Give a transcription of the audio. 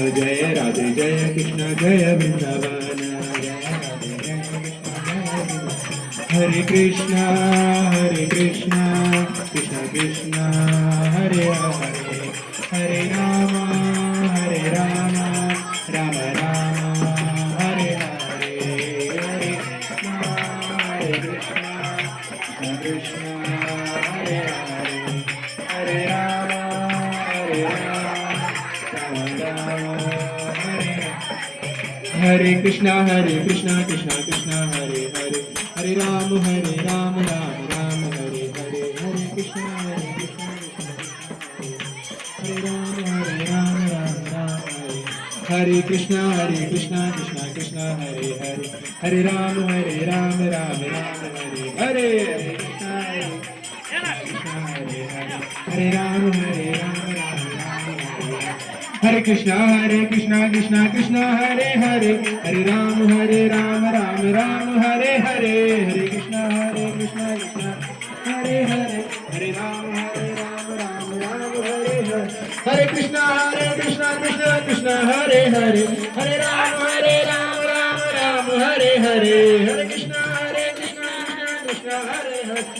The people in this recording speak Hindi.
जय राधे जय कृष्ण जय वृंदावन हरे कृष्णा कृष्ण कृष्ण हरे हरे हरे राम राम राम हरे हरे हरे कृष्ण कृष्ण हरे हरे हरे राम राम हरे हरे कृष्णा कृष्ण कृष्ण हरे हरे हरे राम राम राम हरे हरे हरे कृष्णा हरे राम राम राम हरे कृष्णा कृष्ण कृष्ण हरे हरे हरे राम राम राम हरे हरे कृष्णा हरे राम राम हरे कृष्णा कृष्ण कृष्ण हरे हरे हरे राम राम राम हरे हरे हरे कृष्णा कृष्ण हरे हरे हरे राम राम हरे हरे हरे कृष्णा कृष्ण कृष्ण हरे हरे हरे राम राम हरे हरे हरे कृष्णा कृष्ण कृष्ण हरे हरे